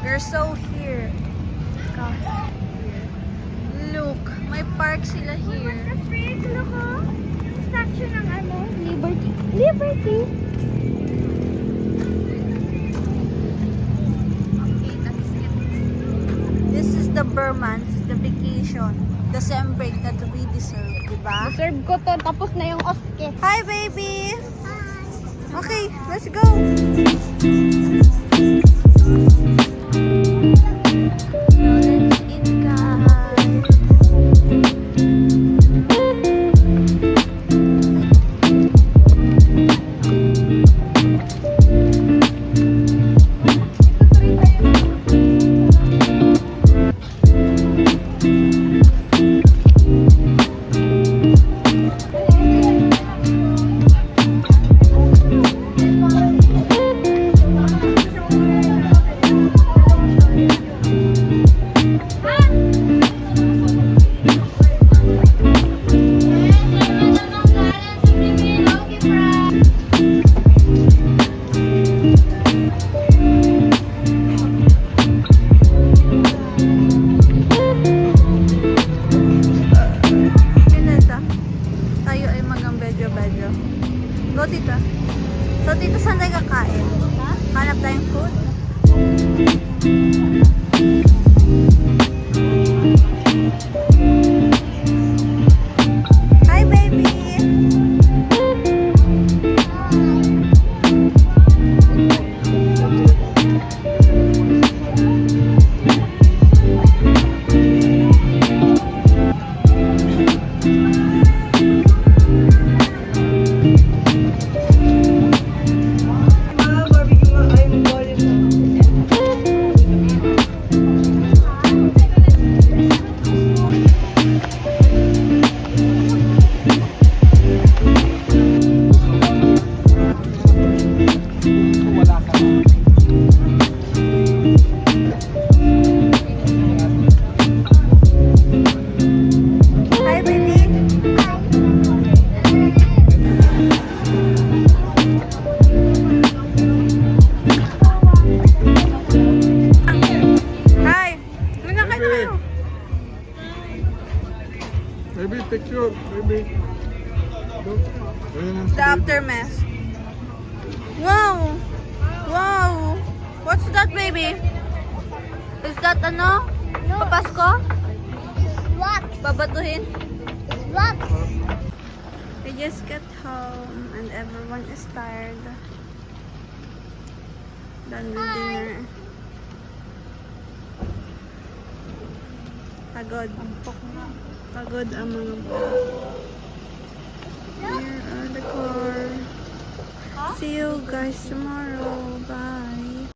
We're so here. Look, may park sila here. What the freak? Look, oh. Yung statue ng ano? Liberty. Liberty. Okay, that's it. This is the Burmans, the vacation. The same break that we deserve, diba? Deserve ko to. Tapos na yung oske. Hi, baby! Okay, let's go! Let's eat, guys. Tayo ay magang-bedyo-bedyo. Go, tita. So, tita, saan tayo kakain? Hanap tayong food? Hi, baby! Hi, baby! Hi! Muna kayo na kayo. Maybe picture, maybe. Look. Ayan, The aftermath. Wow! Wow! What's that, baby? Is that ano? No. Papasko? Wax. Babatuhin? Wax. We just got home and everyone is tired. Done with dinner. Pagod. Pagod ang mga boss. Here are the car. See you guys tomorrow. Bye.